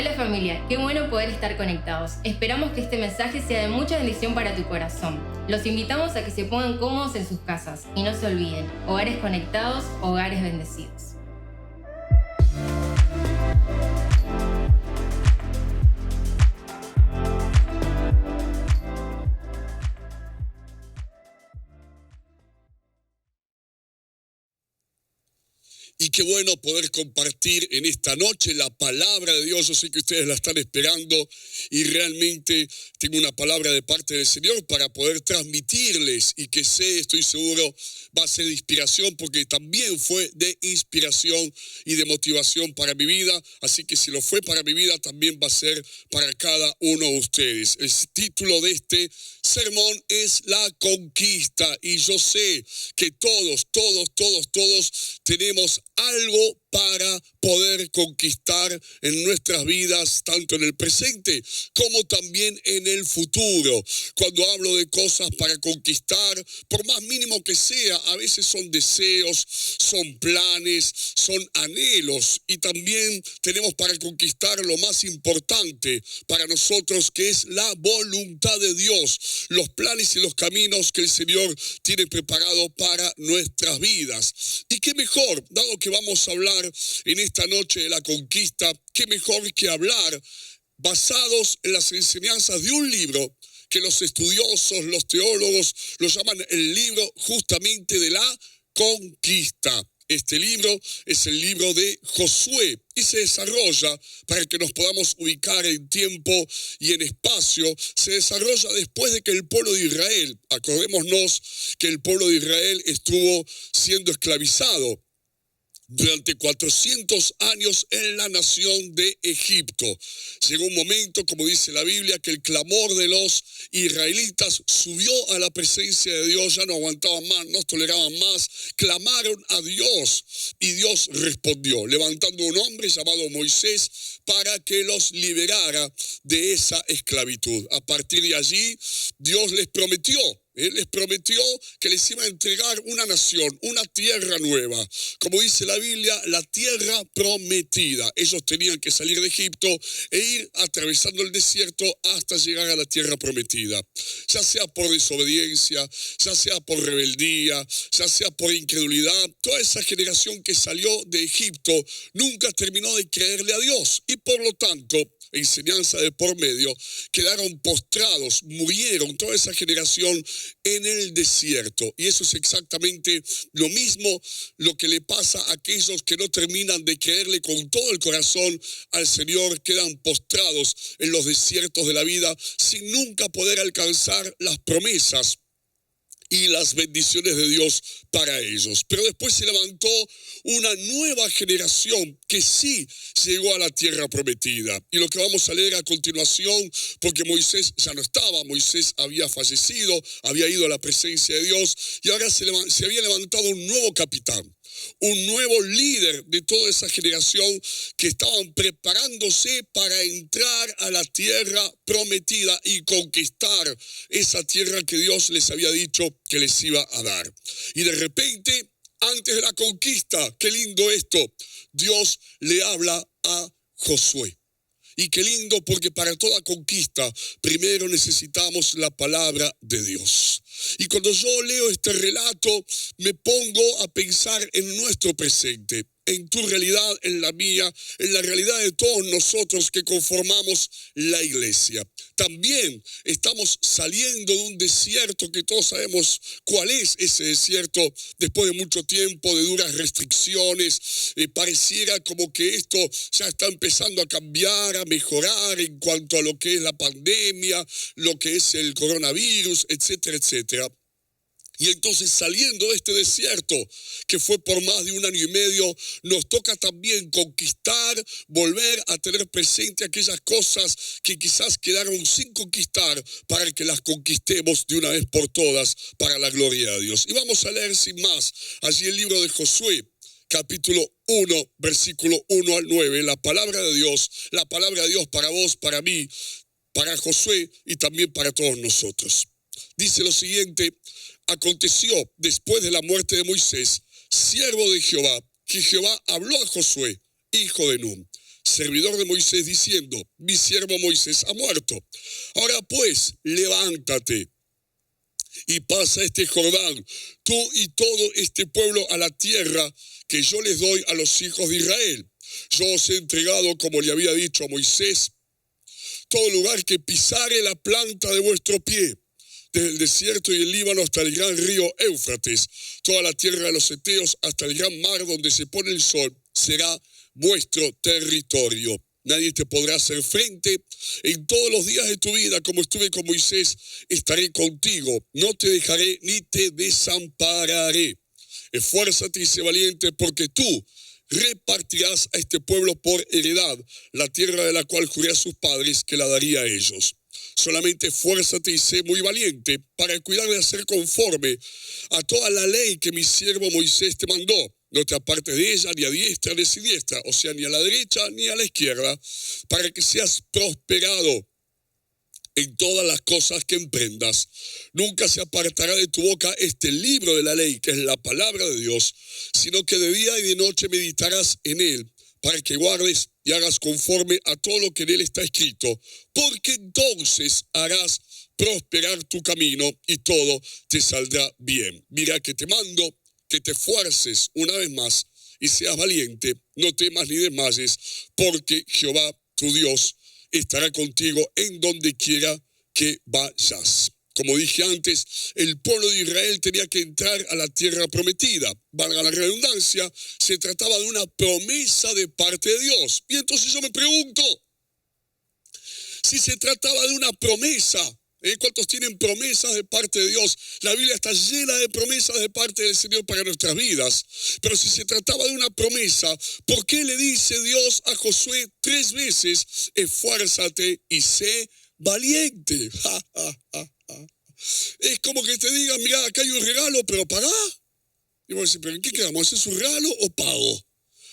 Hola familia, qué bueno poder estar conectados. Esperamos que este mensaje sea de mucha bendición para tu corazón. Los invitamos a que se pongan cómodos en sus casas y no se olviden, hogares conectados, hogares bendecidos. Y qué bueno poder compartir en esta noche la palabra de Dios. Yo sé que ustedes la están esperando y realmente tengo una palabra de parte del Señor para poder transmitirles y que estoy seguro, va a ser de inspiración porque también fue de inspiración y de motivación para mi vida. Así que si lo fue para mi vida, también va a ser para cada uno de ustedes. El título de este sermón es La Conquista y yo sé que todos tenemos algo para poder conquistar en nuestras vidas, tanto en el presente como también en el futuro. Cuando hablo de cosas para conquistar, por más mínimo que sea, a veces son deseos, son planes, son anhelos, y también tenemos para conquistar lo más importante para nosotros, que es la voluntad de Dios, los planes y los caminos que el Señor tiene preparado para nuestras vidas. Y qué mejor, dado que vamos a hablar en esta noche de la conquista, qué mejor que hablar basados en las enseñanzas de un libro que los estudiosos, los teólogos, lo llaman el libro justamente de la conquista. Este libro es el libro de Josué y se desarrolla, para que nos podamos ubicar en tiempo y en espacio, se desarrolla después de que el pueblo de Israel, acordémonos que el pueblo de Israel estuvo siendo esclavizado durante 400 años en la nación de Egipto. Llegó un momento, como dice la Biblia, que el clamor de los israelitas subió a la presencia de Dios, ya no aguantaban más, no toleraban más, clamaron a Dios y Dios respondió, levantando un hombre llamado Moisés para que los liberara de esa esclavitud. A partir de allí, Dios les prometió. Él les prometió que les iba a entregar una nación, una tierra nueva. Como dice la Biblia, la tierra prometida. Ellos tenían que salir de Egipto e ir atravesando el desierto hasta llegar a la tierra prometida. Ya sea por desobediencia, ya sea por rebeldía, ya sea por incredulidad, toda esa generación que salió de Egipto nunca terminó de creerle a Dios. Y por lo tanto, enseñanza de por medio, quedaron postrados, murieron toda esa generación en el desierto. Y eso es exactamente lo mismo lo que le pasa a aquellos que no terminan de creerle con todo el corazón al Señor, quedan postrados en los desiertos de la vida sin nunca poder alcanzar las promesas y las bendiciones de Dios para ellos. Pero después se levantó una nueva generación que sí llegó a la tierra prometida. Y lo que vamos a leer a continuación, porque Moisés ya no estaba, Moisés había fallecido, había ido a la presencia de Dios, y ahora se había levantado un nuevo capitán, un nuevo líder de toda esa generación que estaban preparándose para entrar a la tierra prometida y conquistar esa tierra que Dios les había dicho que les iba a dar. Y de repente, antes de la conquista, qué lindo esto, Dios le habla a Josué. Y qué lindo, porque para toda conquista primero necesitamos la palabra de Dios. Y cuando yo leo este relato, me pongo a pensar en nuestro presente, en tu realidad, en la mía, en la realidad de todos nosotros que conformamos la iglesia. También estamos saliendo de un desierto que todos sabemos cuál es ese desierto. Después de mucho tiempo de duras restricciones, pareciera como que esto ya está empezando a cambiar, a mejorar en cuanto a lo que es la pandemia, lo que es el coronavirus, etcétera, etcétera. Y entonces, saliendo de este desierto, que fue por más de 1 año y medio, nos toca también conquistar, volver a tener presente aquellas cosas que quizás quedaron sin conquistar, para que las conquistemos de una vez por todas para la gloria de Dios. Y vamos a leer sin más allí el libro de Josué, capítulo 1, versículo 1 al 9, la palabra de Dios para vos, para mí, para Josué y también para todos nosotros. Dice lo siguiente: aconteció después de la muerte de Moisés, siervo de Jehová, que Jehová habló a Josué, hijo de Nun, servidor de Moisés, diciendo: mi siervo Moisés ha muerto. Ahora pues, levántate y pasa este Jordán, tú y todo este pueblo, a la tierra que yo les doy a los hijos de Israel. Yo os he entregado, como le había dicho a Moisés, todo lugar que pisare la planta de vuestro pie, desde el desierto y el Líbano hasta el gran río Éufrates, toda la tierra de los heteos hasta el gran mar donde se pone el sol, será vuestro territorio. Nadie te podrá hacer frente en todos los días de tu vida. Como estuve con Moisés, estaré contigo. No te dejaré ni te desampararé. Esfuérzate y sé valiente, porque tú repartirás a este pueblo por heredad la tierra de la cual juré a sus padres que la daría a ellos. Solamente esfuérzate y sé muy valiente para cuidar de hacer conforme a toda la ley que mi siervo Moisés te mandó. No te apartes de ella ni a diestra ni a siniestra, o sea, ni a la derecha ni a la izquierda, para que seas prosperado en todas las cosas que emprendas. Nunca se apartará de tu boca este libro de la ley, que es la palabra de Dios, sino que de día y de noche meditarás en él, para que guardes y hagas conforme a todo lo que en él está escrito, porque entonces harás prosperar tu camino y todo te saldrá bien. Mira que te mando que te esfuerces una vez más y seas valiente, no temas ni desmayes, porque Jehová tu Dios estará contigo en donde quiera que vayas. Como dije antes, el pueblo de Israel tenía que entrar a la tierra prometida. Valga la redundancia, se trataba de una promesa de parte de Dios. Y entonces yo me pregunto, si se trataba de una promesa, ¿cuántos tienen promesas de parte de Dios? La Biblia está llena de promesas de parte del Señor para nuestras vidas. Pero si se trataba de una promesa, ¿por qué le dice Dios a Josué 3 veces, esfuérzate y sé valiente? Es como que te digan, mira, acá hay un regalo, pero pagá. Y vos decís, ¿pero en qué quedamos? ¿Es un regalo o pago?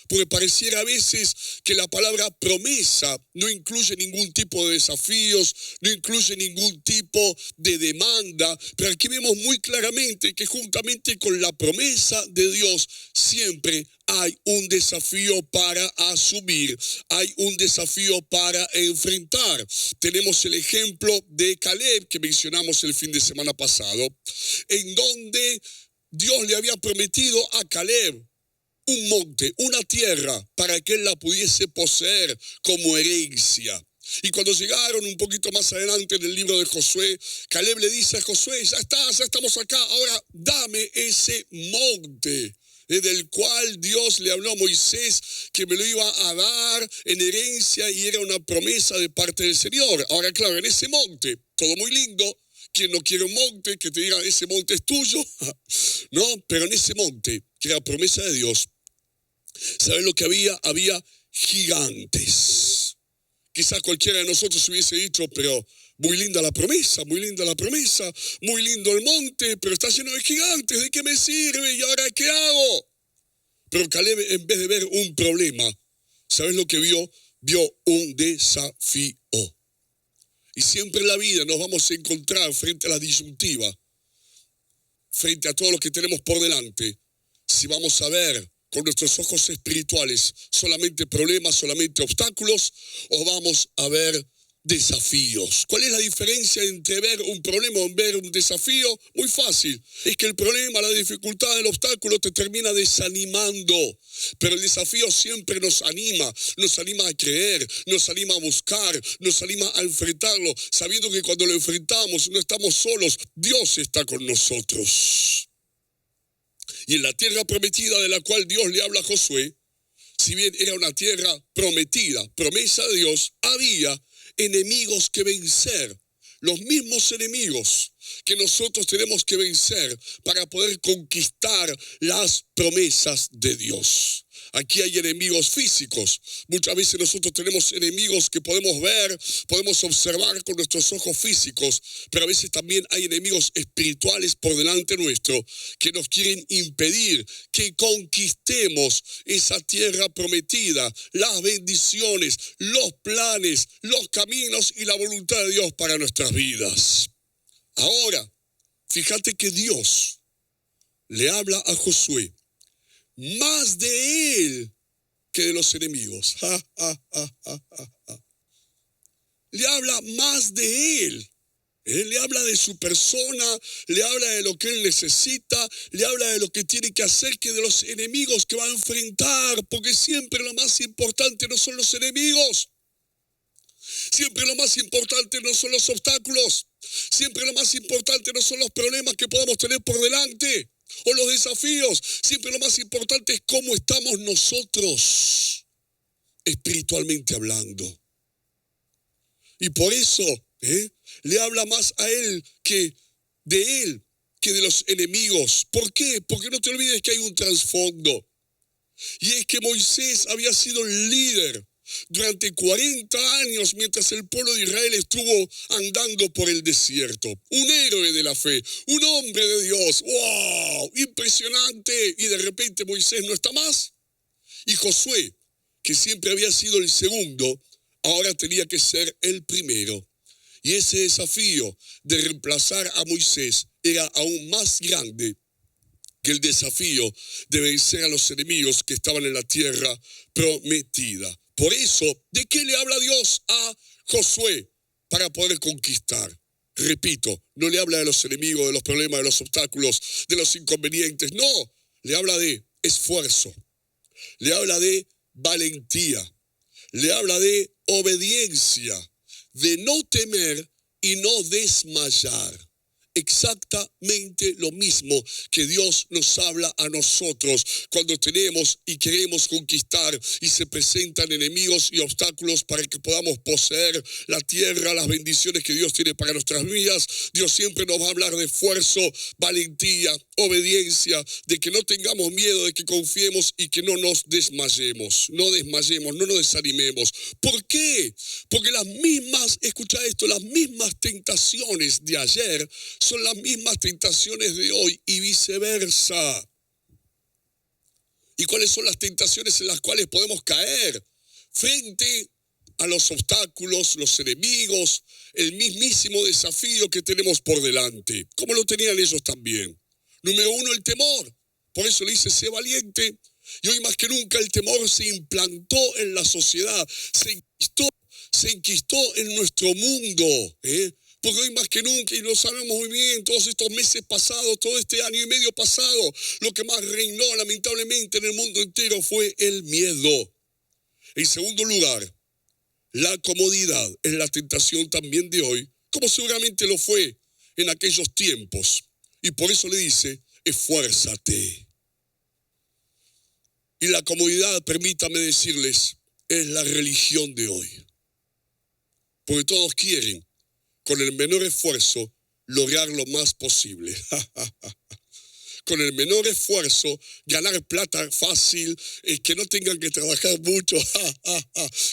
Porque pareciera a veces que la palabra promesa no incluye ningún tipo de desafíos, no incluye ningún tipo de demanda, pero aquí vemos muy claramente que juntamente con la promesa de Dios siempre hay un desafío para asumir, hay un desafío para enfrentar. Tenemos el ejemplo de Caleb que mencionamos el fin de semana pasado, en donde Dios le había prometido a Caleb un monte, una tierra, para que él la pudiese poseer como herencia. Y cuando llegaron un poquito más adelante en el libro de Josué, Caleb le dice a Josué, ya estamos acá, ahora dame ese monte del cual Dios le habló a Moisés que me lo iba a dar en herencia y era una promesa de parte del Señor. Ahora, claro, en ese monte, todo muy lindo. ¿Quién no quiere un monte que te diga ese monte es tuyo? No, pero en ese monte, que era promesa de Dios, ¿saben lo que había? Había gigantes. Quizás cualquiera de nosotros hubiese dicho, pero muy linda la promesa, muy linda la promesa, muy lindo el monte, pero está lleno de gigantes, ¿de qué me sirve? ¿Y ahora qué hago? Pero Caleb, en vez de ver un problema, ¿sabes lo que vio? Vio un desafío. Y siempre en la vida nos vamos a encontrar frente a la disyuntiva, frente a todo lo que tenemos por delante, si vamos a ver con nuestros ojos espirituales solamente problemas, solamente obstáculos, o vamos a ver desafíos. ¿Cuál es la diferencia entre ver un problema o ver un desafío? Muy fácil. Es que el problema, la dificultad, el obstáculo te termina desanimando. Pero el desafío siempre nos anima a creer, nos anima a buscar, nos anima a enfrentarlo, sabiendo que cuando lo enfrentamos no estamos solos, Dios está con nosotros. Y en la tierra prometida de la cual Dios le habla a Josué, si bien era una tierra prometida, promesa de Dios, había enemigos que vencer, los mismos enemigos que nosotros tenemos que vencer para poder conquistar las promesas de Dios. Aquí hay enemigos físicos. Muchas veces nosotros tenemos enemigos que podemos ver, podemos observar con nuestros ojos físicos, pero a veces también hay enemigos espirituales por delante nuestro que nos quieren impedir que conquistemos esa tierra prometida, las bendiciones, los planes, los caminos y la voluntad de Dios para nuestras vidas. Ahora, fíjate que Dios le habla a Josué. Más de él que de los enemigos. Le habla más de él. Él le habla de su persona, le habla de lo que él necesita, le habla de lo que tiene que hacer, que de los enemigos que va a enfrentar, porque siempre lo más importante no son los enemigos. Siempre lo más importante no son los obstáculos. Siempre lo más importante no son los problemas que podamos tener por delante o los desafíos. Siempre lo más importante es cómo estamos nosotros, espiritualmente hablando. Y por eso le habla más a él que de los enemigos. ¿Por qué? Porque no te olvides que hay un trasfondo. Y es que Moisés había sido el líder durante 40 años mientras el pueblo de Israel estuvo andando por el desierto. Un héroe de la fe, un hombre de Dios. ¡Wow! Impresionante. Y de repente Moisés no está más. Y Josué, que siempre había sido el segundo, ahora tenía que ser el primero. Y ese desafío de reemplazar a Moisés era aún más grande que el desafío de vencer a los enemigos que estaban en la tierra prometida. Por eso, ¿de qué le habla Dios a Josué para poder conquistar? Repito, no le habla de los enemigos, de los problemas, de los obstáculos, de los inconvenientes. No, le habla de esfuerzo, le habla de valentía, le habla de obediencia, de no temer y no desmayar. Exactamente lo mismo que Dios nos habla a nosotros cuando tenemos y queremos conquistar y se presentan enemigos y obstáculos para que podamos poseer la tierra, las bendiciones que Dios tiene para nuestras vidas. Dios siempre nos va a hablar de esfuerzo, valentía, obediencia, de que no tengamos miedo, de que confiemos y que no nos desmayemos. No desmayemos, no nos desanimemos. ¿Por qué? Porque las mismas, escucha esto, las mismas tentaciones de ayer son las mismas tentaciones de hoy y viceversa. ¿Y cuáles son las tentaciones en las cuales podemos caer frente a los obstáculos, los enemigos, el mismísimo desafío que tenemos por delante? Como lo tenían ellos también. Número 1, el temor. Por eso le dice, sé valiente. Y hoy más que nunca el temor se implantó en la sociedad, se enquistó en nuestro mundo, Porque hoy más que nunca, y lo sabemos muy bien, todos estos meses pasados, todo este año y medio pasado, lo que más reinó lamentablemente en el mundo entero fue el miedo. En segundo lugar, la comodidad es la tentación también de hoy, como seguramente lo fue en aquellos tiempos. Y por eso le dice, esfuérzate. Y la comodidad, permítame decirles, es la religión de hoy. Porque todos quieren, con el menor esfuerzo, lograr lo más posible. Con el menor esfuerzo, ganar plata fácil, que no tengan que trabajar mucho,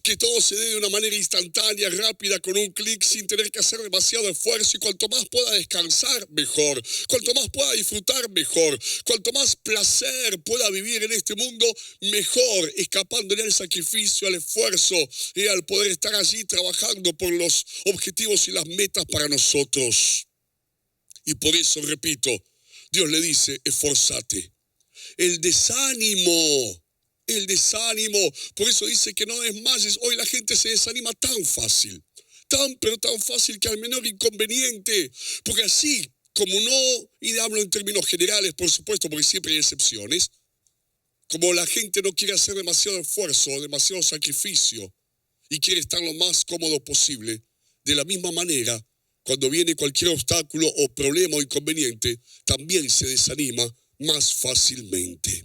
que todo se dé de una manera instantánea, rápida, con un clic, sin tener que hacer demasiado esfuerzo. Y cuanto más pueda descansar, mejor. Cuanto más pueda disfrutar, mejor. Cuanto más placer pueda vivir en este mundo, mejor, escapándole al sacrificio, al esfuerzo y al poder estar allí trabajando por los objetivos y las metas para nosotros. Y por eso, repito, Dios le dice, esforzate. El desánimo. Por eso dice que no desmayes. Hoy la gente se desanima tan fácil. Pero tan fácil que al menor inconveniente. Porque así, como no, y hablo en términos generales, por supuesto, porque siempre hay excepciones, como la gente no quiere hacer demasiado esfuerzo, demasiado sacrificio, y quiere estar lo más cómodo posible, de la misma manera, cuando viene cualquier obstáculo o problema o inconveniente, también se desanima más fácilmente.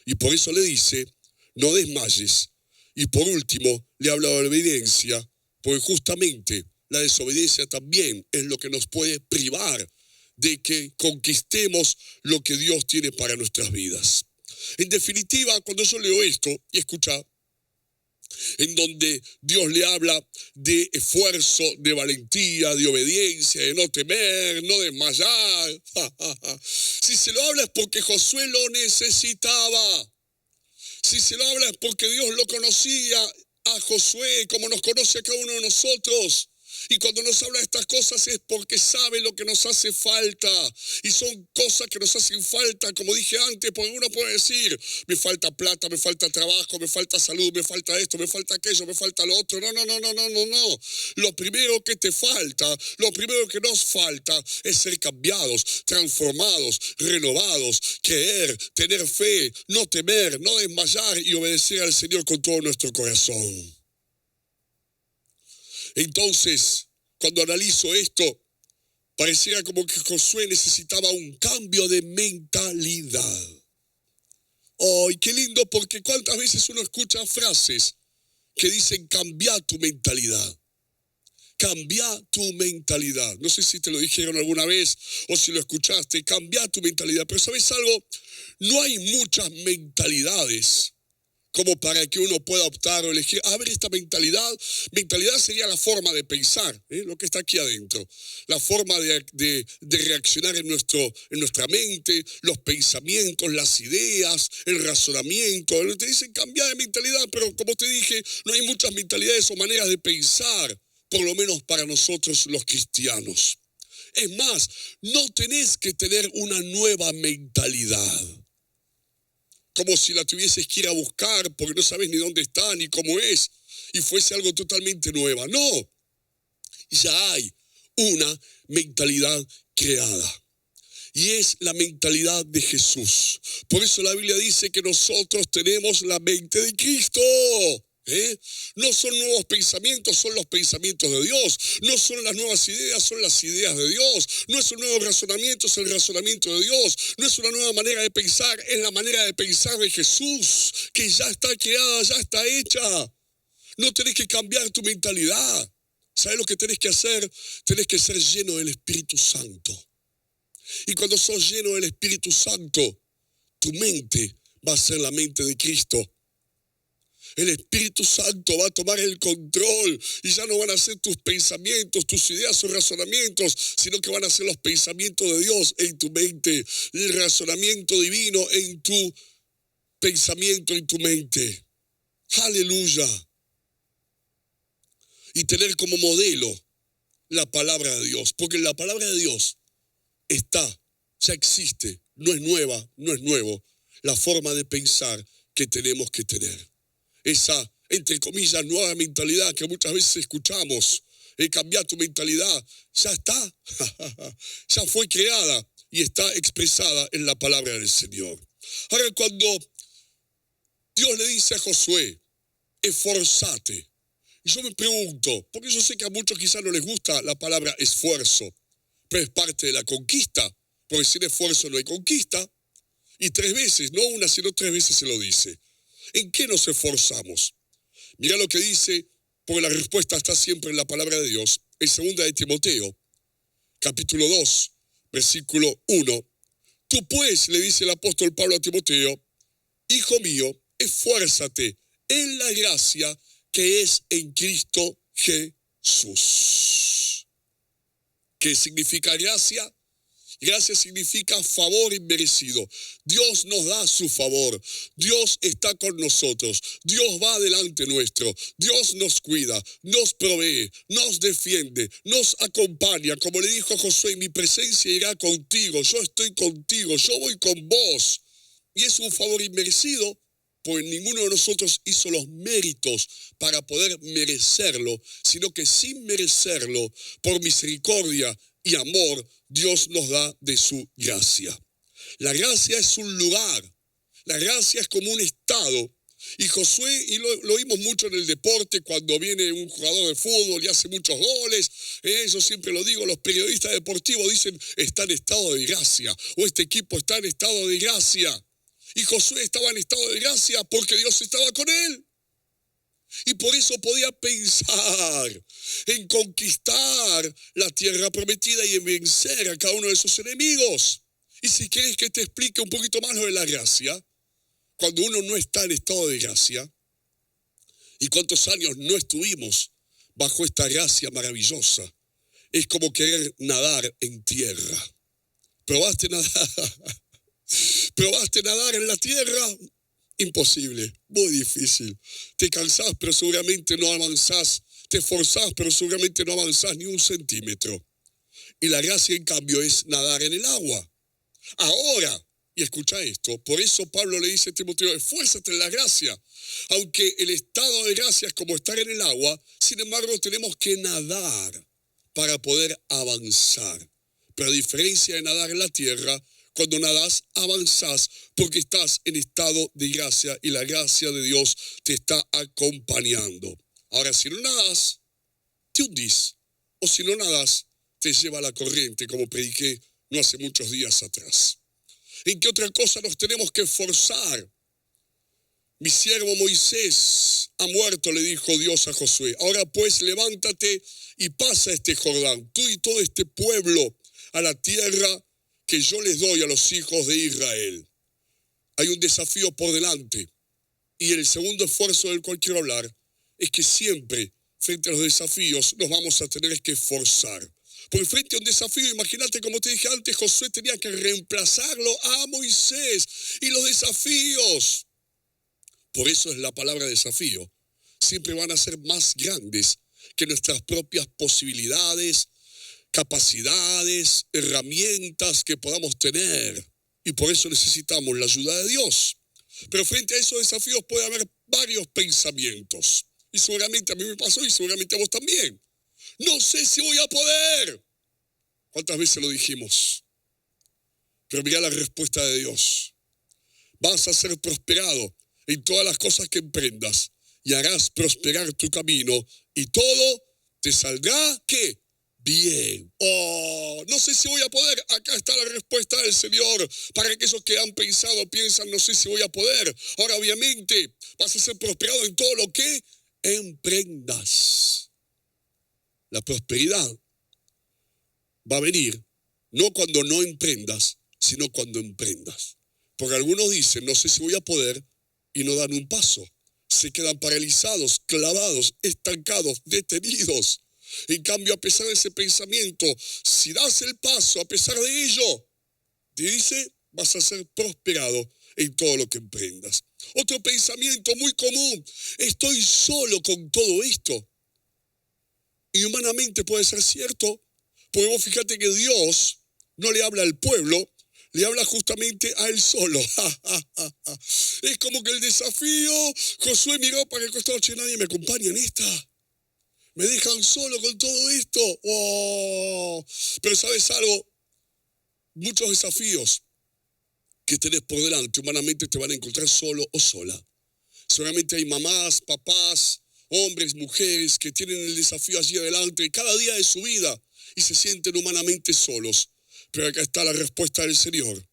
Y por eso le dice, no desmayes. Y por último, le habla de obediencia, porque justamente la desobediencia también es lo que nos puede privar de que conquistemos lo que Dios tiene para nuestras vidas. En definitiva, cuando yo leo esto y escucha, en donde Dios le habla de esfuerzo, de valentía, de obediencia, de no temer, no desmayar. Si se lo habla es porque Josué lo necesitaba. Si se lo habla es porque Dios lo conocía a Josué como nos conoce a cada uno de nosotros. Y cuando nos habla de estas cosas es porque sabe lo que nos hace falta. Y son cosas que nos hacen falta, como dije antes, porque uno puede decir, me falta plata, me falta trabajo, me falta salud, me falta esto, me falta aquello, me falta lo otro. No. Lo primero que te falta, lo primero que nos falta es ser cambiados, transformados, renovados, creer, tener fe, no temer, no desmayar y obedecer al Señor con todo nuestro corazón. Entonces, cuando analizo esto, pareciera como que Josué necesitaba un cambio de mentalidad. ¡Ay, qué lindo! Porque cuántas veces uno escucha frases que dicen cambia tu mentalidad. Cambia tu mentalidad. No sé si te lo dijeron alguna vez o si lo escuchaste. Cambia tu mentalidad. Pero ¿sabes algo? No hay muchas mentalidades como para que uno pueda optar o elegir. A ver, esta mentalidad sería la forma de pensar, lo que está aquí adentro. La forma de reaccionar en nuestra mente, los pensamientos, las ideas, el razonamiento. Te dicen cambiar de mentalidad, pero como te dije, no hay muchas mentalidades o maneras de pensar, por lo menos para nosotros los cristianos. Es más, no tenés que tener una nueva mentalidad. Como si la tuvieses que ir a buscar porque no sabes ni dónde está ni cómo es y fuese algo totalmente nueva. No, ya hay una mentalidad creada y es la mentalidad de Jesús. Por eso la Biblia dice que nosotros tenemos la mente de Cristo. No son nuevos pensamientos, son los pensamientos de Dios. No son las nuevas ideas, son las ideas de Dios. No es un nuevo razonamiento, es el razonamiento de Dios. No es una nueva manera de pensar, es la manera de pensar de Jesús, que ya está creada, ya está hecha. No tenés que cambiar tu mentalidad. ¿Sabes lo que tenés que hacer? Tenés que ser lleno del Espíritu Santo. Y cuando sos lleno del Espíritu Santo, tu mente va a ser la mente de Cristo. El Espíritu Santo va a tomar el control y ya no van a ser tus pensamientos, tus ideas o razonamientos, sino que van a ser los pensamientos de Dios en tu mente, el razonamiento divino en tu pensamiento, en tu mente. Aleluya. Y tener como modelo la palabra de Dios, porque la palabra de Dios está, ya existe, no es nueva, no es nuevo, la forma de pensar que tenemos que tener. Esa, entre comillas, nueva mentalidad que muchas veces escuchamos, cambiar tu mentalidad, ya está, ya fue creada y está expresada en la palabra del Señor. Ahora, cuando Dios le dice a Josué, esforzate, y yo me pregunto, porque yo sé que a muchos quizás no les gusta la palabra esfuerzo, pero es parte de la conquista, porque sin esfuerzo no hay conquista, y 3 veces, no una, sino 3 veces se lo dice. ¿En qué nos esforzamos? Mira lo que dice, porque la respuesta está siempre en la palabra de Dios. En 2 de Timoteo, capítulo 2, versículo 1. Tú pues, le dice el apóstol Pablo a Timoteo, hijo mío, esfuérzate en la gracia que es en Cristo Jesús. ¿Qué significa gracia? Gracia significa favor inmerecido. Dios nos da su favor. Dios está con nosotros. Dios va delante nuestro. Dios nos cuida, nos provee, nos defiende, nos acompaña. Como le dijo a Josué, mi presencia irá contigo. Yo estoy contigo. Yo voy con vos. Y es un favor inmerecido, pues ninguno de nosotros hizo los méritos para poder merecerlo, sino que sin merecerlo, por misericordia y amor, Dios nos da de su gracia. La gracia es un lugar, la gracia es como un estado. Y Josué, y lo vimos mucho en el deporte, cuando viene un jugador de fútbol y hace muchos goles, yo siempre lo digo, los periodistas deportivos dicen, está en estado de gracia, o este equipo está en estado de gracia. Y Josué estaba en estado de gracia porque Dios estaba con él. Y por eso podía pensar en conquistar la tierra prometida y en vencer a cada uno de sus enemigos. Y si quieres que te explique un poquito más lo de la gracia, cuando uno no está en estado de gracia, y cuántos años no estuvimos bajo esta gracia maravillosa, es como querer nadar en tierra. ¿Probaste nadar? ¿Probaste nadar en la tierra? Imposible, muy difícil. Te cansás, pero seguramente no avanzás te esforzás, pero seguramente no avanzás ni un centímetro. Y la gracia, en cambio, es nadar en el agua. Ahora, y escucha esto, por eso Pablo le dice a Timoteo, esfuérzate en la gracia. Aunque el estado de gracia es como estar en el agua, sin embargo tenemos que nadar para poder avanzar. Pero a diferencia de nadar en la tierra, cuando nadás, avanzás porque estás en estado de gracia y la gracia de Dios te está acompañando. Ahora, si no nadás, te hundís. O si no nadás, te lleva la corriente, como prediqué no hace muchos días atrás. ¿En qué otra cosa nos tenemos que esforzar? Mi siervo Moisés ha muerto, le dijo Dios a Josué. Ahora pues levántate y pasa este Jordán, tú y todo este pueblo, a la tierra que yo les doy a los hijos de Israel. Hay un desafío por delante. Y el segundo esfuerzo del cual quiero hablar es que siempre, frente a los desafíos, nos vamos a tener que esforzar. Porque frente a un desafío, imagínate, como te dije antes, Josué tenía que reemplazarlo a Moisés. Y los desafíos, por eso es la palabra desafío, siempre van a ser más grandes que nuestras propias posibilidades, capacidades, herramientas que podamos tener. Y por eso necesitamos la ayuda de Dios. Pero frente a esos desafíos puede haber varios pensamientos. Y seguramente a mí me pasó y seguramente a vos también. No sé si voy a poder. ¿Cuántas veces lo dijimos? Pero mira la respuesta de Dios. Vas a ser prosperado en todas las cosas que emprendas y harás prosperar tu camino y todo te saldrá, ¿qué? Bien. Oh, no sé si voy a poder. Acá está la respuesta del Señor. Para aquellos que han pensado, piensan, no sé si voy a poder. Ahora, obviamente, vas a ser prosperado en todo lo que emprendas. La prosperidad va a venir no cuando no emprendas, sino cuando emprendas. Porque algunos dicen, no sé si voy a poder, y no dan un paso. Se quedan paralizados, clavados, estancados, detenidos. En cambio, a pesar de ese pensamiento, si das el paso, a pesar de ello, te dice, vas a ser prosperado en todo lo que emprendas. Otro pensamiento muy común, estoy solo con todo esto. Y humanamente puede ser cierto, porque vos fíjate que Dios no le habla al pueblo, le habla justamente a él solo. Es como que el desafío, Josué miró para el costado, che, nadie me acompaña en esta. Me dejan solo con todo esto. Oh. Pero ¿sabes algo? Muchos desafíos que tenés por delante humanamente te van a encontrar solo o sola. Seguramente hay mamás, papás, hombres, mujeres que tienen el desafío allí adelante cada día de su vida y se sienten humanamente solos. Pero acá está la respuesta del Señor.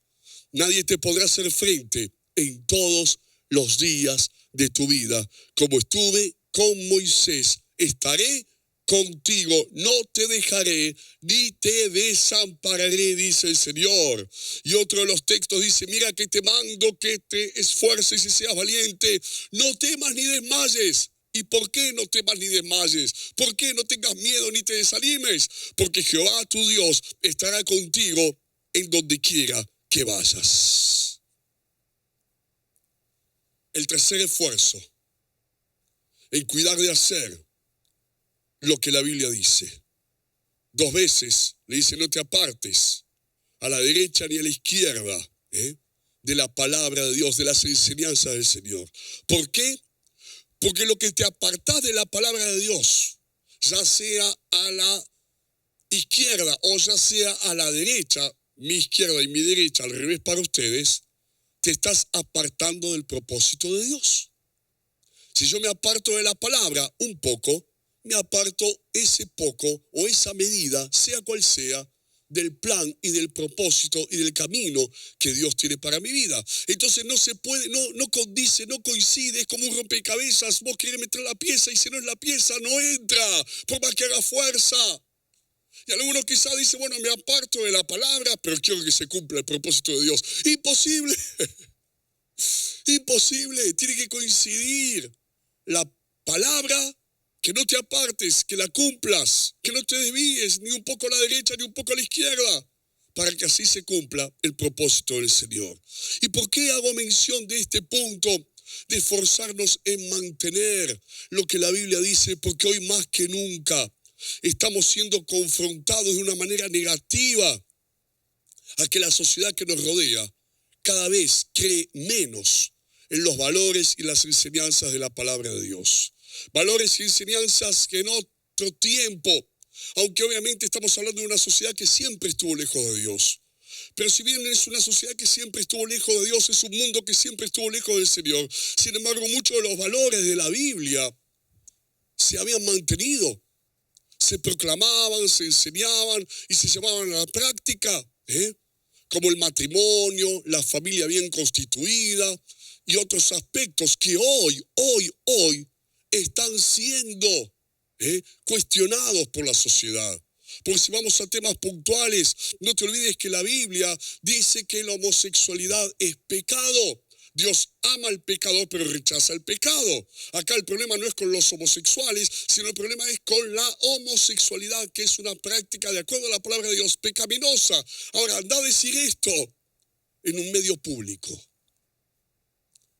Nadie te podrá hacer frente en todos los días de tu vida. Como estuve con Moisés, estaré contigo, no te dejaré ni te desampararé, dice el Señor. Y otro de los textos dice, mira que te mando que te esfuerces y seas valiente, no temas ni desmayes. ¿Y por qué no temas ni desmayes? ¿Por qué no tengas miedo ni te desanimes? Porque Jehová tu Dios estará contigo en donde quiera que vayas. El tercer esfuerzo en cuidar de hacer lo que la Biblia dice. 2 veces le dice, no te apartes a la derecha ni a la izquierda de la palabra de Dios, de las enseñanzas del Señor. ¿Por qué? Porque lo que te apartás de la palabra de Dios, ya sea a la izquierda o ya sea a la derecha, mi izquierda y mi derecha, al revés para ustedes, te estás apartando del propósito de Dios. Si yo me aparto de la palabra un poco, me aparto ese poco o esa medida, sea cual sea, del plan y del propósito y del camino que Dios tiene para mi vida. Entonces no se puede, no condice, no coincide, es como un rompecabezas. Vos querés meter la pieza y si no es la pieza no entra, por más que haga fuerza. Y algunos quizás dicen, bueno, me aparto de la palabra, pero quiero que se cumpla el propósito de Dios. Imposible. Imposible. Tiene que coincidir la palabra, que no te apartes, que la cumplas, que no te desvíes ni un poco a la derecha ni un poco a la izquierda, para que así se cumpla el propósito del Señor. ¿Y por qué hago mención de este punto? de esforzarnos en mantener lo que la Biblia dice, porque hoy más que nunca estamos siendo confrontados de una manera negativa a que la sociedad que nos rodea cada vez cree menos en los valores y las enseñanzas de la palabra de Dios. Valores y enseñanzas que en otro tiempo, aunque obviamente estamos hablando de una sociedad que siempre estuvo lejos de Dios, pero si bien es una sociedad que siempre estuvo lejos de Dios, es un mundo que siempre estuvo lejos del Señor. Sin embargo, muchos de los valores de la Biblia se habían mantenido, se proclamaban, se enseñaban y se llevaban a la práctica, como el matrimonio, la familia bien constituida y otros aspectos que hoy están siendo cuestionados por la sociedad. Porque si vamos a temas puntuales, no te olvides que la Biblia dice que la homosexualidad es pecado. Dios ama al pecador, pero rechaza el pecado. Acá el problema no es con los homosexuales, sino el problema es con la homosexualidad, que es una práctica, de acuerdo a la palabra de Dios, pecaminosa. Ahora, anda a decir esto en un medio público.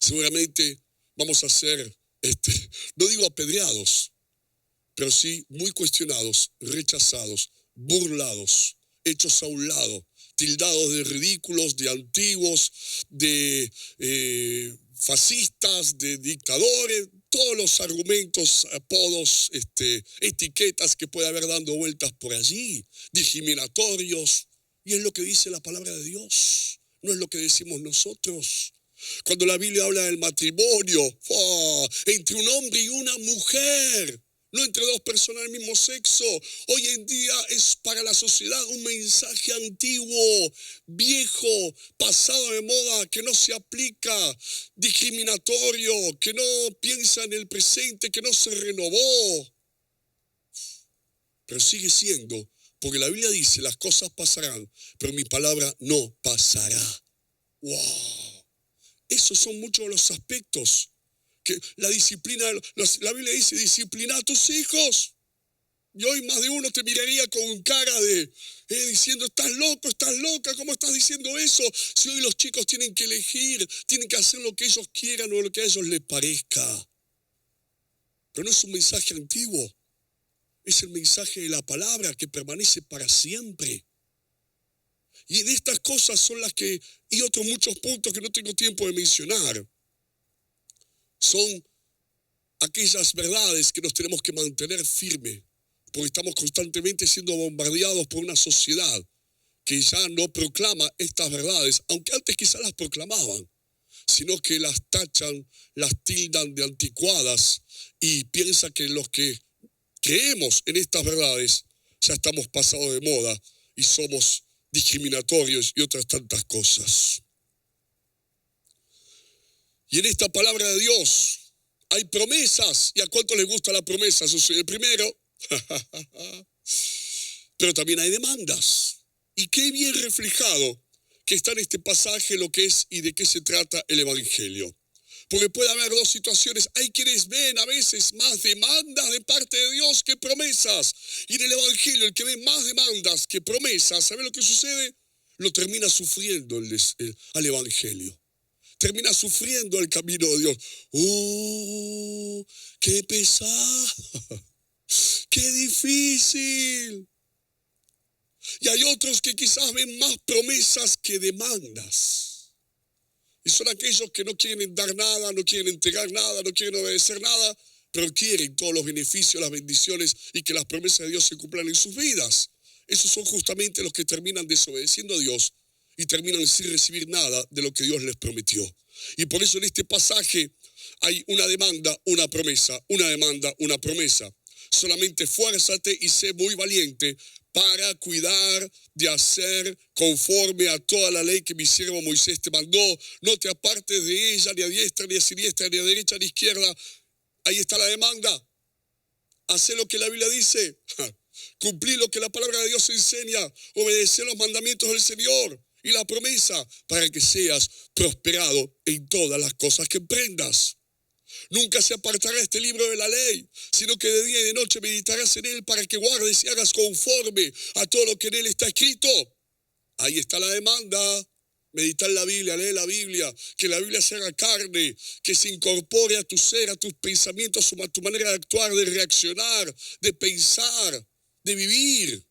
Seguramente vamos a ser, no digo apedreados, pero sí muy cuestionados, rechazados, burlados, hechos a un lado, tildados de ridículos, de antiguos, de fascistas, de dictadores, todos los argumentos, apodos, etiquetas que puede haber dando vueltas por allí, discriminatorios, y es lo que dice la palabra de Dios, no es lo que decimos nosotros. Cuando la Biblia habla del matrimonio, entre un hombre y una mujer, no entre dos personas del mismo sexo. Hoy en día es para la sociedad un mensaje antiguo, viejo, pasado de moda, que no se aplica, discriminatorio, que no piensa en el presente, que no se renovó. Pero sigue siendo, porque la Biblia dice, las cosas pasarán, pero mi palabra no pasará. ¡Wow! Esos son muchos de los aspectos. Que la disciplina, la Biblia dice, disciplina a tus hijos. Y hoy más de uno te miraría con cara de, diciendo, estás loco, estás loca, ¿cómo estás diciendo eso? Si hoy los chicos tienen que elegir, tienen que hacer lo que ellos quieran o lo que a ellos les parezca. Pero no es un mensaje antiguo, es el mensaje de la palabra que permanece para siempre. Y de estas cosas son las que, y otros muchos puntos que no tengo tiempo de mencionar, son aquellas verdades que nos tenemos que mantener firmes, porque estamos constantemente siendo bombardeados por una sociedad que ya no proclama estas verdades, aunque antes quizás las proclamaban, sino que las tachan, las tildan de anticuadas y piensa que los que creemos en estas verdades ya estamos pasados de moda y somos discriminatorios y otras tantas cosas. Y en esta palabra de Dios hay promesas. ¿Y a cuánto les gusta la promesa? Yo soy el primero. Pero también hay demandas. Y qué bien reflejado que está en este pasaje lo que es y de qué se trata el Evangelio. Porque puede haber dos situaciones. Hay quienes ven a veces más demandas de parte de Dios que promesas. Y en el Evangelio, el que ve más demandas que promesas, ¿sabe lo que sucede? Lo termina sufriendo al Evangelio. Termina sufriendo el camino de Dios. ¡Qué pesado! ¡Qué difícil! Y hay otros que quizás ven más promesas que demandas. Y son aquellos que no quieren dar nada, no quieren entregar nada, no quieren obedecer nada, pero quieren todos los beneficios, las bendiciones y que las promesas de Dios se cumplan en sus vidas. Esos son justamente los que terminan desobedeciendo a Dios y terminan sin recibir nada de lo que Dios les prometió. Y por eso en este pasaje hay una demanda, una promesa, una demanda, una promesa. Solamente esfuérzate y sé muy valiente para cuidar de hacer conforme a toda la ley que mi siervo Moisés te mandó. No te apartes de ella, ni a diestra, ni a siniestra, ni a derecha, ni a izquierda. Ahí está la demanda. Hacé lo que la Biblia dice. Cumplí lo que la palabra de Dios enseña. Obedecer los mandamientos del Señor. Y la promesa para que seas prosperado en todas las cosas que emprendas. Nunca se apartará este libro de la ley, sino que de día y de noche meditarás en él para que guardes y hagas conforme a todo lo que en él está escrito. Ahí está la demanda. meditar la Biblia, leer la Biblia, que la Biblia se haga carne, que se incorpore a tu ser, a tus pensamientos, a tu manera de actuar, de reaccionar, de pensar, de vivir.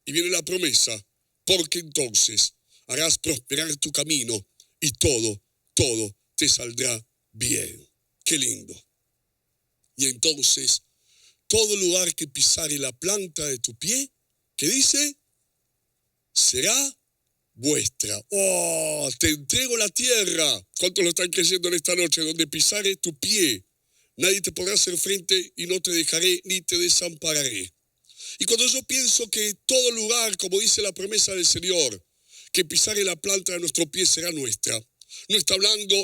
Y viene la promesa, porque entonces harás prosperar tu camino y todo te saldrá bien. Qué lindo. Y entonces, todo lugar que pisare la planta de tu pie, ¿qué dice? Será vuestra. ¡Oh! Te entrego la tierra. ¿Cuántos lo están creyendo en esta noche? Donde pisare tu pie, nadie te podrá hacer frente y no te dejaré ni te desampararé. Y cuando yo pienso que todo lugar, como dice la promesa del Señor, que pisare la planta de nuestro pie será nuestra, no está hablando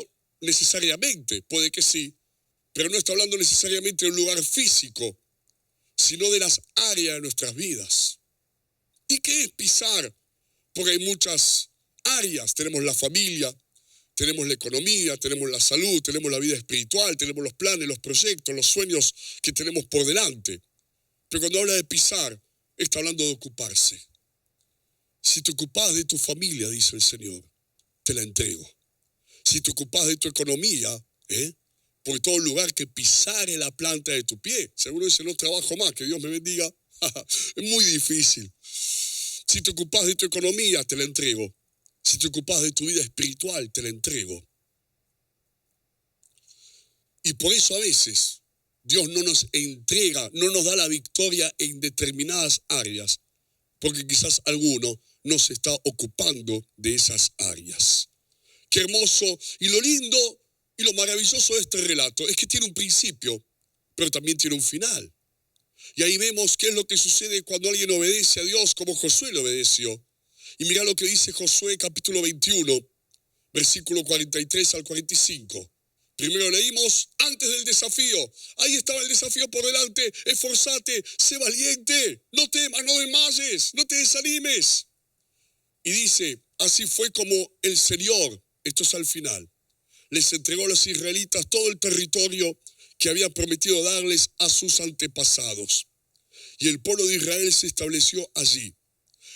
necesariamente, puede que sí, pero no está hablando necesariamente de un lugar físico, sino de las áreas de nuestras vidas. ¿Y qué es pisar? Porque hay muchas áreas. Tenemos la familia, tenemos la economía, tenemos la salud, tenemos la vida espiritual, tenemos los planes, los proyectos, los sueños que tenemos por delante. Pero cuando habla de pisar, está hablando de ocuparse. Si te ocupas de tu familia, dice el Señor, te la entrego. Si te ocupas de tu economía, por todo lugar que pisare la planta de tu pie, seguro dice, no trabajo más, que Dios me bendiga. Es muy difícil. Si te ocupas de tu economía, te la entrego. Si te ocupas de tu vida espiritual, te la entrego. Y por eso a veces Dios no nos entrega, no nos da la victoria en determinadas áreas, porque quizás alguno no se está ocupando de esas áreas. Qué hermoso. Y lo lindo y lo maravilloso de este relato es que tiene un principio, pero también tiene un final. Y ahí vemos qué es lo que sucede cuando alguien obedece a Dios como Josué le obedeció. Y mira lo que dice Josué capítulo 21, versículo 43 al 45. Primero leímos antes del desafío. Ahí estaba el desafío por delante. Esforzate, sé valiente, no temas, no desmayes, no te desanimes. Y dice, así fue como el Señor, esto es al final, les entregó a los israelitas todo el territorio que había prometido darles a sus antepasados. Y el pueblo de Israel se estableció allí.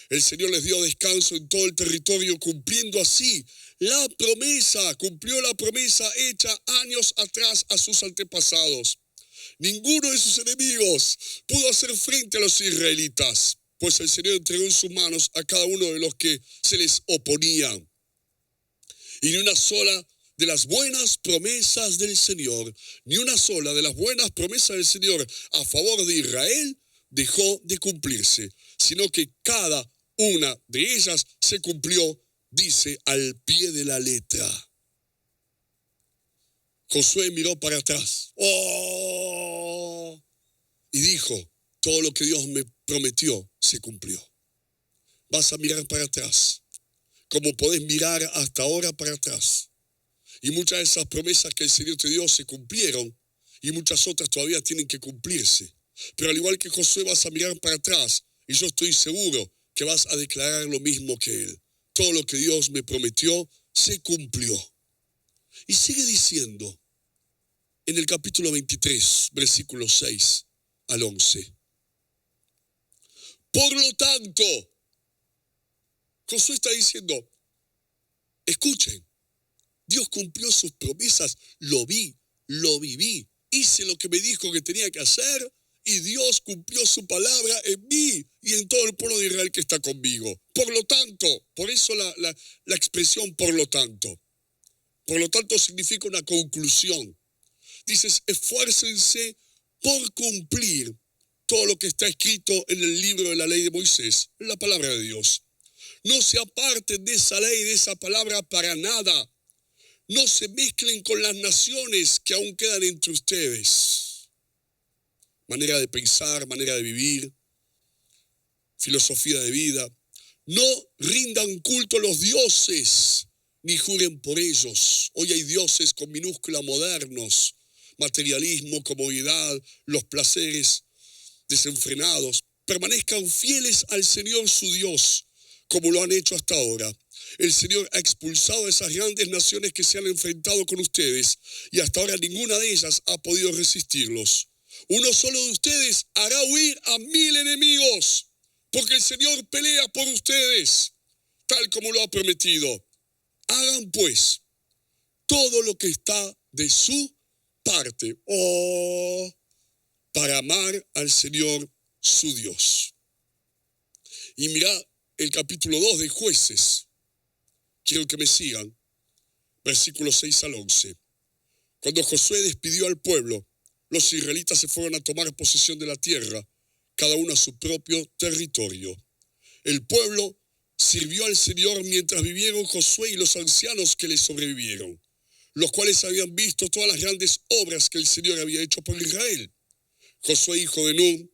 El Señor les dio descanso en todo el territorio, cumpliendo así la promesa, cumplió la promesa hecha años atrás a sus antepasados. Ninguno de sus enemigos pudo hacer frente a los israelitas, pues el Señor entregó en sus manos a cada uno de los que se les oponían. Y ni una sola de las buenas promesas del Señor, ni una sola de las buenas promesas del Señor a favor de Israel dejó de cumplirse, sino que cada una de ellas se cumplió, dice, al pie de la letra. Josué miró para atrás. ¡Oh! Y dijo, todo lo que Dios me prometió se cumplió. Vas a mirar para atrás, como podés mirar hasta ahora para atrás. Y muchas de esas promesas que el Señor te dio se cumplieron y muchas otras todavía tienen que cumplirse. Pero al igual que Josué vas a mirar para atrás y yo estoy seguro que vas a declarar lo mismo que él. Todo lo que Dios me prometió se cumplió. Y sigue diciendo en el capítulo 23, versículos 6 al 11. Por lo tanto, Josué está diciendo, escuchen, Dios cumplió sus promesas, lo vi, lo viví, hice lo que me dijo que tenía que hacer y Dios cumplió su palabra en mí y en todo el pueblo de Israel que está conmigo. Por lo tanto, por eso la expresión por lo tanto. Por lo tanto significa una conclusión. Dices, esfuércense por cumplir todo lo que está escrito en el libro de la ley de Moisés, en la palabra de Dios. No se aparten de esa ley, de esa palabra para nada. No se mezclen con las naciones que aún quedan entre ustedes. Manera de pensar, manera de vivir, filosofía de vida. No rindan culto a los dioses, ni juren por ellos. Hoy hay dioses con minúscula modernos, materialismo, comodidad, los placeres desenfrenados. Permanezcan fieles al Señor su Dios, como lo han hecho hasta ahora. El Señor ha expulsado a esas grandes naciones que se han enfrentado con ustedes y hasta ahora ninguna de ellas ha podido resistirlos. Uno solo de ustedes hará huir a 1000 enemigos, porque el Señor pelea por ustedes, tal como lo ha prometido. Hagan pues todo lo que está de su parte, para amar al Señor su Dios. Y mira el capítulo 2 de Jueces. Quiero que me sigan. Versículos 6 al 11. Cuando Josué despidió al pueblo, los israelitas se fueron a tomar posesión de la tierra, cada uno a su propio territorio. El pueblo sirvió al Señor mientras vivieron Josué y los ancianos que le sobrevivieron, los cuales habían visto todas las grandes obras que el Señor había hecho por Israel. Josué, hijo de Nun,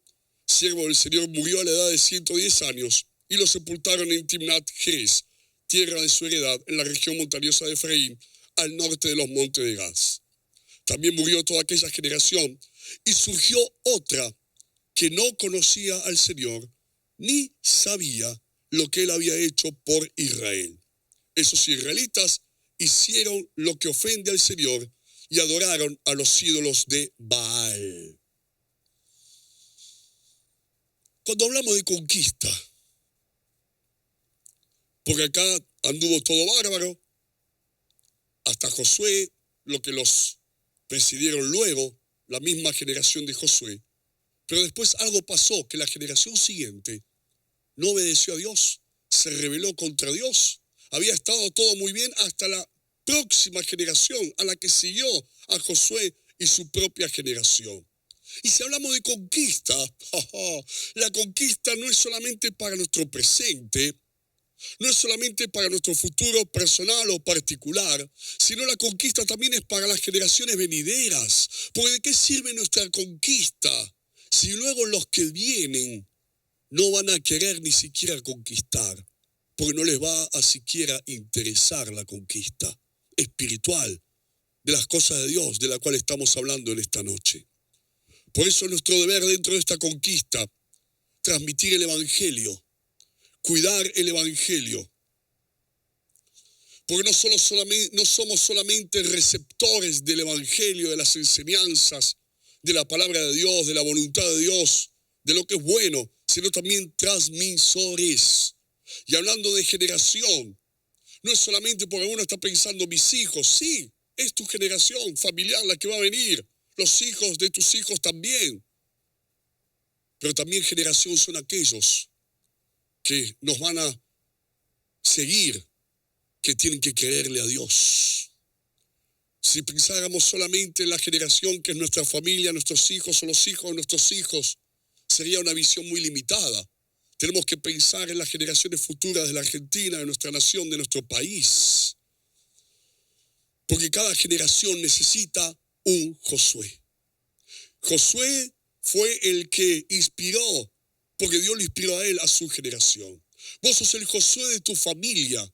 siervo del Señor, murió a la edad de 110 años y lo sepultaron en Timnat Heres, tierra de su heredad, en la región montañosa de Efraín, al norte de los montes de Gaz. También murió toda aquella generación y surgió otra que no conocía al Señor ni sabía lo que él había hecho por Israel. Esos israelitas hicieron lo que ofende al Señor y adoraron a los ídolos de Baal. Cuando hablamos de conquista, porque acá anduvo todo bárbaro, hasta Josué, lo que los presidieron luego, la misma generación de Josué. Pero después algo pasó, que la generación siguiente no obedeció a Dios, se rebeló contra Dios. Había estado todo muy bien hasta la próxima generación, a la que siguió a Josué y su propia generación. Y si hablamos de conquista, la conquista no es solamente para nuestro presente, no es solamente para nuestro futuro personal o particular, sino la conquista también es para las generaciones venideras. Porque ¿de qué sirve nuestra conquista si luego los que vienen no van a querer ni siquiera conquistar? Porque no les va a siquiera interesar la conquista espiritual de las cosas de Dios, de la cual estamos hablando en esta noche. Por eso es nuestro deber dentro de esta conquista transmitir el Evangelio, cuidar el Evangelio. Porque no somos solamente receptores del Evangelio, de las enseñanzas, de la palabra de Dios, de la voluntad de Dios, de lo que es bueno, sino también transmisores. Y hablando de generación, no es solamente porque uno está pensando mis hijos, sí, es tu generación familiar la que va a venir, los hijos de tus hijos también. Pero también generación son aquellos que nos van a seguir, que tienen que creerle a Dios. Si pensáramos solamente en la generación que es nuestra familia, nuestros hijos o los hijos de nuestros hijos, sería una visión muy limitada. Tenemos que pensar en las generaciones futuras de la Argentina, de nuestra nación, de nuestro país. Porque cada generación necesita un Josué. Josué fue el que inspiró, porque Dios le inspiró a él, a su generación. Vos sos el Josué de tu familia,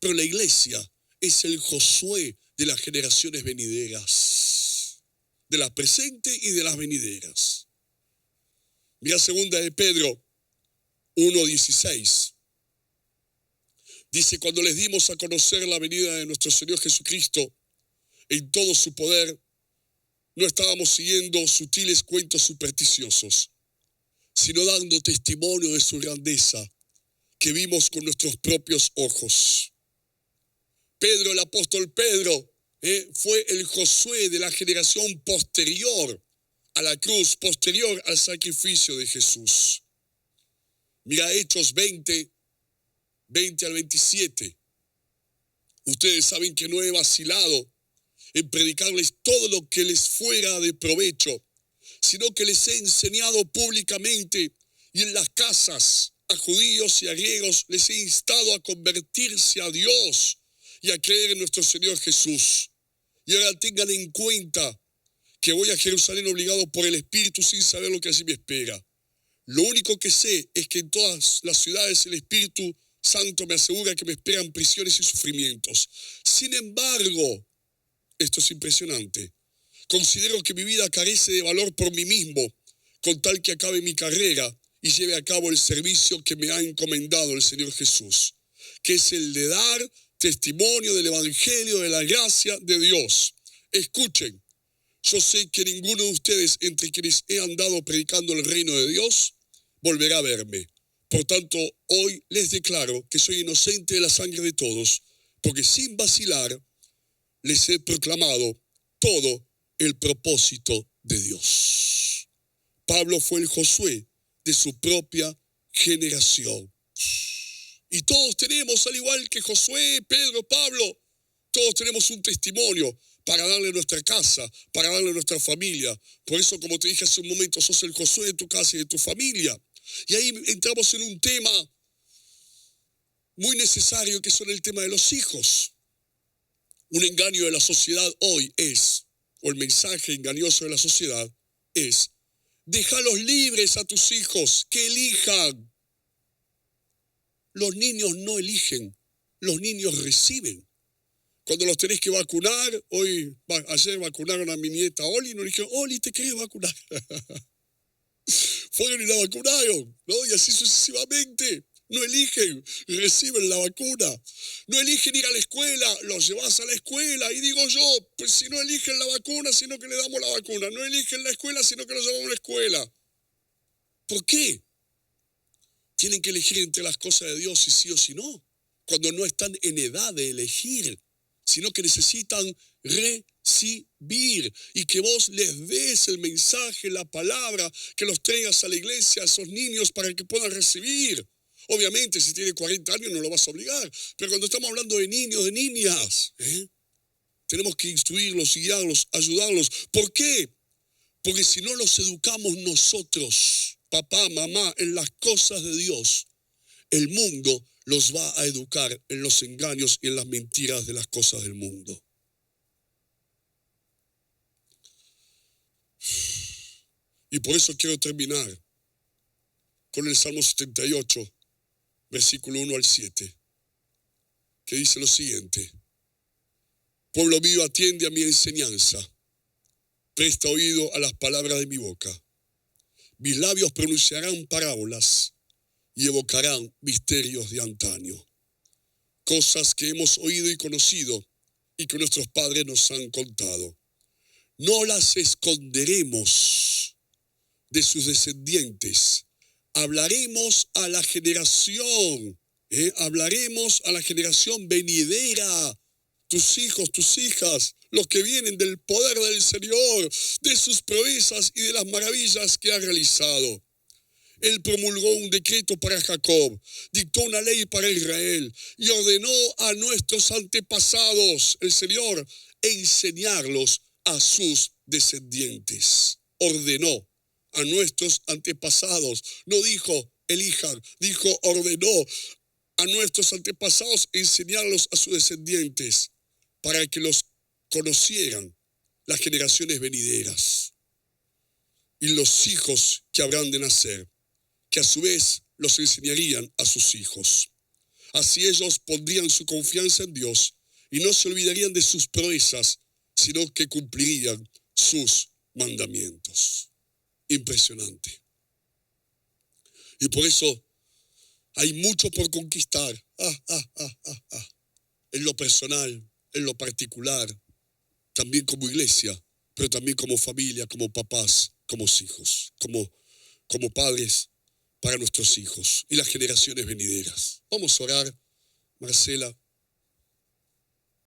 pero la iglesia es el Josué de las generaciones venideras, de las presentes y de las venideras. Mira segunda de Pedro 1:16. Dice, cuando les dimos a conocer la venida de nuestro Señor Jesucristo en todo su poder, no estábamos siguiendo sutiles cuentos supersticiosos, sino dando testimonio de su grandeza que vimos con nuestros propios ojos. Pedro, el apóstol Pedro, fue el Josué de la generación posterior a la cruz, posterior al sacrificio de Jesús. Mira Hechos 20 al 27. Ustedes saben que no he vacilado en predicarles todo lo que les fuera de provecho, sino que les he enseñado públicamente y en las casas a judíos y a griegos les he instado a convertirse a Dios y a creer en nuestro Señor Jesús. Y ahora tengan en cuenta que voy a Jerusalén obligado por el Espíritu sin saber lo que allí me espera. Lo único que sé es que en todas las ciudades el Espíritu Santo me asegura que me esperan prisiones y sufrimientos. Sin embargo, esto es impresionante, considero que mi vida carece de valor por mí mismo, con tal que acabe mi carrera y lleve a cabo el servicio que me ha encomendado el Señor Jesús, que es el de dar testimonio del Evangelio de la gracia de Dios. Escuchen, yo sé que ninguno de ustedes entre quienes he andado predicando el reino de Dios volverá a verme. Por tanto, hoy les declaro que soy inocente de la sangre de todos, porque sin vacilar les he proclamado todo el propósito de Dios. Pablo fue el Josué de su propia generación. Y todos tenemos, al igual que Josué, Pedro, Pablo, todos tenemos un testimonio para darle a nuestra casa, para darle a nuestra familia. Por eso, como te dije hace un momento, sos el Josué de tu casa y de tu familia. Y ahí entramos en un tema muy necesario, que son el tema de los hijos. Un engaño de la sociedad hoy es, o el mensaje engañoso de la sociedad es: déjalos libres a tus hijos, que elijan. Los niños no eligen, los niños reciben. Cuando los tenés que vacunar, ayer vacunaron a mi nieta Oli, y nos dijeron: Oli, ¿te querés vacunar? Fueron y la vacunaron, ¿no? Y así sucesivamente. No eligen, reciben la vacuna. No eligen ir a la escuela, los llevas a la escuela. Y digo yo, pues si no eligen la vacuna, sino que le damos la vacuna. No eligen la escuela, sino que los llevamos a la escuela. ¿Por qué? Tienen que elegir entre las cosas de Dios, si sí o si no. Cuando no están en edad de elegir, sino que necesitan recibir y que vos les des el mensaje, la palabra, que los traigas a la iglesia, a esos niños, para que puedan recibir. Obviamente, si tiene 40 años no lo vas a obligar, pero cuando estamos hablando de niños, de niñas, tenemos que instruirlos, guiarlos, ayudarlos. ¿Por qué? Porque si no los educamos nosotros, papá, mamá, en las cosas de Dios, el mundo los va a educar en los engaños y en las mentiras de las cosas del mundo. Y por eso quiero terminar con el Salmo 78, versículo 1 al 7, que dice lo siguiente: pueblo mío, atiende a mi enseñanza, presta oído a las palabras de mi boca. Mis labios pronunciarán parábolas y evocarán misterios de antaño, cosas que hemos oído y conocido y que nuestros padres nos han contado. No las esconderemos de sus descendientes. Hablaremos a la generación, hablaremos a la generación venidera, tus hijos, tus hijas, los que vienen del poder del Señor, de sus proezas y de las maravillas que ha realizado. Él promulgó un decreto para Jacob, dictó una ley para Israel y ordenó a nuestros antepasados, el Señor, enseñarlos a sus descendientes. Ordenó a nuestros antepasados, no dijo elijan, dijo ordenó a nuestros antepasados enseñarlos a sus descendientes para que los conocieran las generaciones venideras y los hijos que habrán de nacer, que a su vez los enseñarían a sus hijos. Así ellos pondrían su confianza en Dios y no se olvidarían de sus proezas, sino que cumplirían sus mandamientos. Impresionante. Y por eso hay mucho por conquistar. En lo personal, en lo particular, también como iglesia, pero también como familia, como papás, como hijos, como padres para nuestros hijos y las generaciones venideras. Vamos a orar, Marcela.